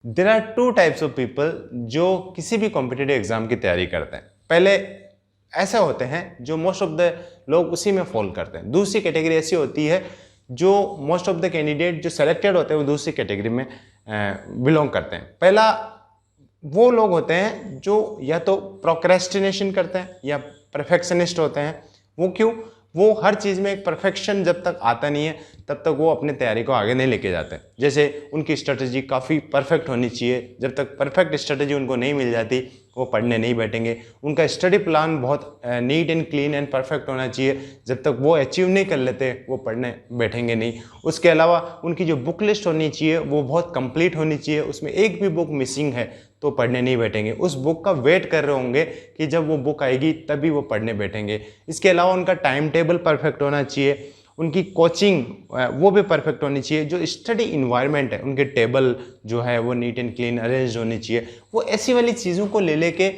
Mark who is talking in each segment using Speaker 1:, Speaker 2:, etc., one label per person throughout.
Speaker 1: There are two types of people जो किसी भी कॉम्पिटिटिव एग्जाम की तैयारी करते हैं। पहले ऐसे होते हैं जो मोस्ट ऑफ द लोग उसी में फॉल करते हैं। दूसरी कैटेगरी ऐसी होती है जो मोस्ट ऑफ द कैंडिडेट जो सेलेक्टेड होते हैं वो दूसरी कैटेगरी में बिलोंग करते हैं। पहला वो लोग होते हैं जो या तो प्रोक्रेस्टिनेशन करते हैं या परफेक्शनिस्ट होते हैं। वो क्यों? वो हर चीज़ में एक परफेक्शन जब तक आता नहीं है तब तक वो अपनी तैयारी को आगे नहीं लेके जाते। जैसे उनकी स्ट्रेटजी काफ़ी परफेक्ट होनी चाहिए, जब तक परफेक्ट स्ट्रेटजी उनको नहीं मिल जाती वो पढ़ने नहीं बैठेंगे। उनका स्टडी प्लान बहुत neat and clean and perfect होना चाहिए, जब तक वो अचीव नहीं कर लेते वो पढ़ने बैठेंगे नहीं। उसके अलावा उनकी जो बुक लिस्ट होनी चाहिए वो बहुत कंप्लीट होनी चाहिए, उसमें एक भी बुक मिसिंग है तो पढ़ने नहीं बैठेंगे। उस बुक का वेट कर रहे होंगे कि जब वो बुक आएगी तभी वो पढ़ने बैठेंगे। इसके अलावा उनका टाइम टेबल परफेक्ट होना चाहिए, उनकी कोचिंग वो भी परफेक्ट होनी चाहिए। जो स्टडी इन्वायरमेंट है उनके टेबल जो है वो नीट एंड क्लीन अरेंज होनी चाहिए। वो ऐसी वाली चीज़ों को ले लेके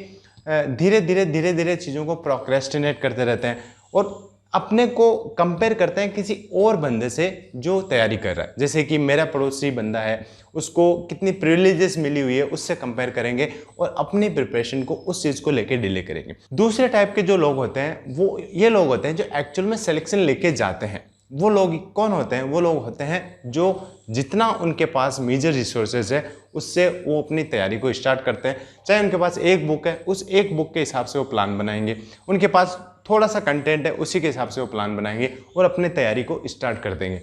Speaker 1: धीरे धीरे चीज़ों को प्रोक्रेस्टिनेट करते रहते हैं और अपने को कंपेयर करते हैं किसी और बंदे से जो तैयारी कर रहा है। जैसे कि मेरा पड़ोसी बंदा है, उसको कितनी प्रिविलेजेस मिली हुई है उससे कंपेयर करेंगे और अपनी प्रिपरेशन को उस चीज़ को लेके डिले करेंगे। दूसरे टाइप के जो लोग होते हैं वो ये लोग होते हैं जो एक्चुअल में सिलेक्शन लेके जाते हैं। वो लोग कौन होते हैं? वो लोग होते हैं जो जितना उनके पास मेजर रिसोर्सेज है उससे वो अपनी तैयारी को स्टार्ट करते हैं। चाहे उनके पास एक बुक है, उस एक बुक के हिसाब से वो प्लान बनाएंगे। उनके पास थोड़ा सा कंटेंट है, उसी के हिसाब से वो प्लान बनाएंगे और अपनी तैयारी को स्टार्ट कर देंगे।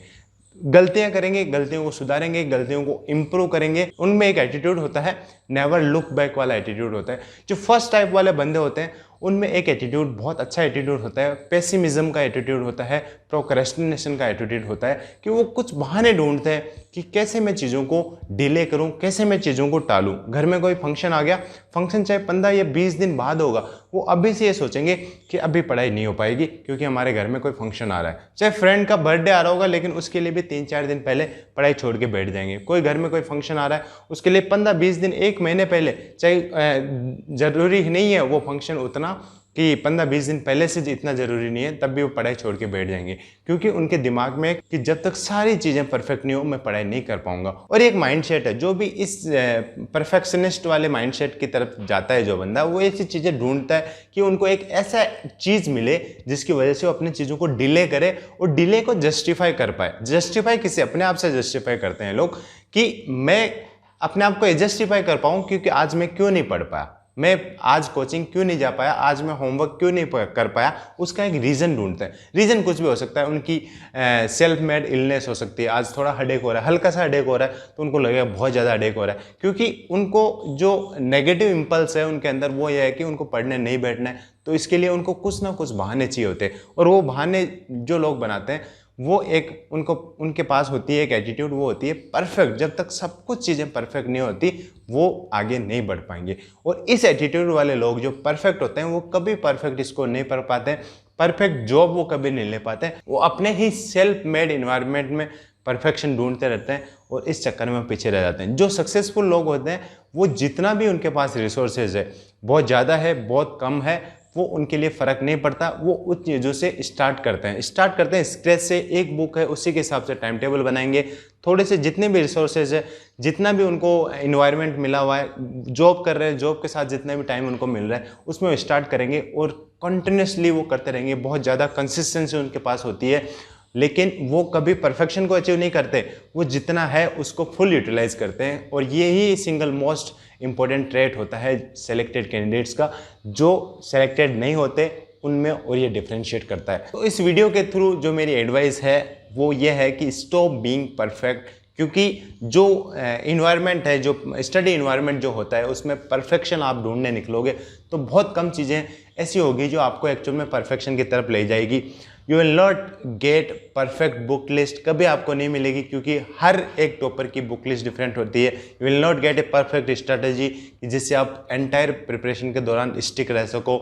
Speaker 1: गलतियां करेंगे, गलतियों को सुधारेंगे, गलतियों को इम्प्रूव करेंगे। उनमें एक एटीट्यूड होता है नेवर लुक बैक वाला एटीट्यूड होता है। जो फर्स्ट टाइप वाले बंदे होते हैं उनमें एक एटीट्यूड बहुत अच्छा एटीट्यूड होता है, पेसिमिज्म का एटीट्यूड होता है, प्रोक्रेस्टिनेशन का एटीट्यूड होता है कि वो कुछ बहाने ढूंढते हैं कि कैसे मैं चीज़ों को डिले करूं, कैसे मैं चीज़ों को टालूं। घर में कोई फंक्शन आ गया, फंक्शन चाहे 15 या 20 दिन बाद होगा, वो अभी से ये सोचेंगे कि अभी पढ़ाई नहीं हो पाएगी क्योंकि हमारे घर में कोई फंक्शन आ रहा है। चाहे फ्रेंड का बर्थडे आ रहा होगा लेकिन उसके लिए भी 3-4 दिन पहले पढ़ाई छोड़ के बैठ जाएंगे। कोई घर में कोई फंक्शन आ रहा है उसके लिए 15-20 दिन, 1 महीने पहले, चाहे ज़रूरी नहीं है वो फंक्शन उतना कि 15-20 दिन पहले से इतना ज़रूरी नहीं है, तब भी वो पढ़ाई छोड़ के बैठ जाएंगे क्योंकि उनके दिमाग में कि जब तक सारी चीज़ें परफेक्ट नहीं हो मैं पढ़ाई नहीं कर पाऊंगा। और एक माइंडसेट है, जो भी इस परफेक्शनिस्ट वाले माइंडसेट की तरफ जाता है जो बंदा, वो ऐसी चीज़ें ढूंढता है कि उनको एक ऐसा चीज़ मिले जिसकी वजह से वो अपनी चीज़ों को डिले करे और डिले को जस्टिफाई कर पाए। जस्टिफाई किसी अपने आप से जस्टिफाई करते हैं लोग कि मैं अपने आप को जस्टिफाई कर पाऊँ क्योंकि आज मैं क्यों नहीं पढ़ पाया, मैं आज कोचिंग क्यों नहीं जा पाया, आज मैं होमवर्क क्यों नहीं कर पाया। उसका एक रीज़न ढूंढते हैं। रीज़न कुछ भी हो सकता है, उनकी सेल्फ मेड इलनेस हो सकती है। आज थोड़ा हेडेक हो रहा है, हल्का सा हेडेक हो रहा है तो उनको लगेगा बहुत ज़्यादा हेडेक हो रहा है क्योंकि उनको जो नेगेटिव इम्पल्स है उनके अंदर वो ये है कि उनको पढ़ने नहीं बैठना है। तो इसके लिए उनको कुछ ना कुछ बहाने चाहिए होते हैं और वो बहाने जो लोग बनाते हैं वो एक उनके पास होती है एक एटीट्यूड, वो होती है परफेक्ट। जब तक सब कुछ चीज़ें परफेक्ट नहीं होती वो आगे नहीं बढ़ पाएंगे। और इस एटीट्यूड वाले लोग जो परफेक्ट होते हैं वो कभी परफेक्ट स्कोर नहीं कर पाते, परफेक्ट जॉब वो कभी नहीं ले पाते। वो अपने ही सेल्फ मेड इन्वायरमेंट में परफेक्शन ढूंढते रहते हैं और इस चक्कर में पीछे रह जाते हैं। जो सक्सेसफुल लोग होते हैं वो जितना भी उनके पास रिसोर्सेज है, बहुत ज़्यादा है बहुत कम है, वो उनके लिए फ़र्क नहीं पड़ता। वो उस चीज़ों से स्टार्ट करते हैं स्क्रैच से। एक बुक है उसी के हिसाब से टाइम टेबल बनाएंगे। थोड़े से जितने भी रिसोर्सेज है, जितना भी उनको इन्वायरमेंट मिला हुआ है, जॉब कर रहे हैं, जॉब के साथ जितना भी टाइम उनको मिल रहा है उसमें वो स्टार्ट करेंगे और कंटिन्यूसली वो करते रहेंगे। बहुत ज़्यादा कंसिस्टेंसी उनके पास होती है लेकिन वो कभी परफेक्शन को अचीव नहीं करते। वो जितना है उसको फुल यूटिलाइज करते हैं और यही सिंगल मोस्ट इंपॉर्टेंट ट्रेट होता है सेलेक्टेड कैंडिडेट्स का, जो सेलेक्टेड नहीं होते उनमें, और ये डिफरेंशिएट करता है। तो इस वीडियो के थ्रू जो मेरी एडवाइस है वो ये है कि स्टॉप बीइंग परफेक्ट, क्योंकि जो इन्वायरमेंट है, जो स्टडी इन्वायरमेंट जो होता है उसमें परफेक्शन आप ढूंढने निकलोगे तो बहुत कम चीज़ें ऐसी होगी जो आपको एक्चुअल में परफेक्शन की तरफ ले जाएगी। You will not gate perfect book list, कभी आपको नहीं मिलेगी क्योंकि हर एक टॉपर की बुक लिस्ट डिफरेंट होती है। You will not gate a perfect strategy जिससे आप एंटायर प्रिपरेशन के दौरान स्टिक रह सको।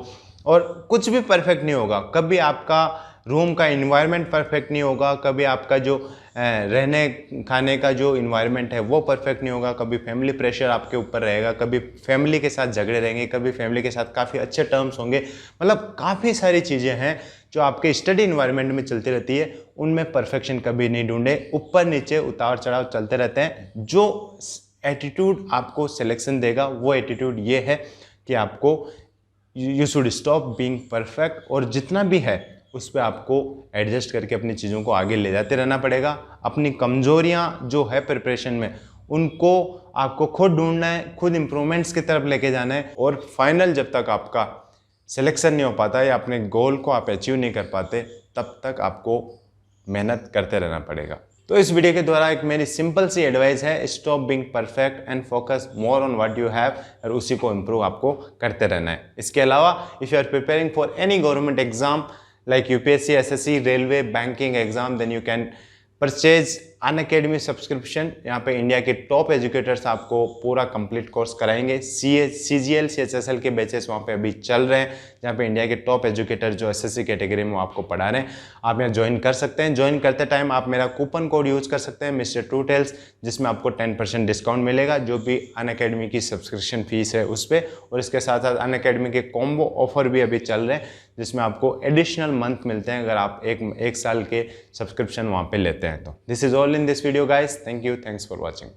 Speaker 1: और कुछ भी परफेक्ट नहीं होगा, कभी आपका रूम का इन्वायरमेंट परफेक्ट नहीं होगा, कभी आपका जो रहने खाने का जो इन्वायरमेंट है वो परफेक्ट नहीं होगा, कभी फैमिली प्रेशर आपके ऊपर रहेगा, कभी फैमिली के साथ झगड़े रहेंगे, कभी फैमिली के साथ काफ़ी अच्छे टर्म्स होंगे। मतलब काफ़ी सारी चीज़ें हैं जो आपके स्टडी इन्वायरमेंट में चलती रहती है, उनमें परफेक्शन कभी नहीं ढूंढे। ऊपर नीचे उतार चढ़ाव चलते रहते हैं। जो एटीट्यूड आपको सिलेक्शन देगा। वो एटीट्यूड ये है कि आपको you should stop being perfect, और जितना भी है उस पर आपको एडजस्ट करके अपनी चीज़ों को आगे ले जाते रहना पड़ेगा। अपनी कमजोरियां जो है प्रिपरेशन में, उनको आपको खुद ढूंढना है, खुद इंप्रूवमेंट्स की तरफ लेके जाना है, और फाइनल जब तक आपका सिलेक्शन नहीं हो पाता या अपने गोल को आप अचीव नहीं कर पाते, तब तक आपको मेहनत करते रहना पड़ेगा। तो इस वीडियो के द्वारा एक मेरी सिंपल सी एडवाइस है, stop being perfect and focus more on what you have, और उसी को इम्प्रूव आपको करते रहना है। इसके अलावा if you are preparing for any government exam like UPSC, SSC, railway, banking exam, then you can purchase Unacademy subscription. यहाँ पे इंडिया के टॉप एजुकेटर्स आपको पूरा कंप्लीट कोर्स कराएंगे। CGL, CHSL के बैचेस वहाँ पे अभी चल रहे हैं, जहाँ पे इंडिया के टॉप एजुकेटर जो एसएससी कैटेगरी में वो आपको पढ़ा रहे हैं। आप यहाँ ज्वाइन कर सकते हैं। ज्वाइन करते टाइम आप मेरा कूपन कोड यूज़ कर सकते हैं मिस्टर ट्रूटेल्स, जिसमें आपको 10% डिस्काउंट मिलेगा जो भी अनअकैडमी की सब्सक्रिप्शन फीस है उस पर। और इसके साथ साथ अनअकैडमी के कॉम्बो ऑफर भी अभी चल रहे हैं, जिसमें आपको एडिशनल मंथ मिलते हैं अगर आप एक साल के सब्सक्रिप्शन वहाँ पे लेते हैं तो। This is all in this video guys, thank you, thanks for watching.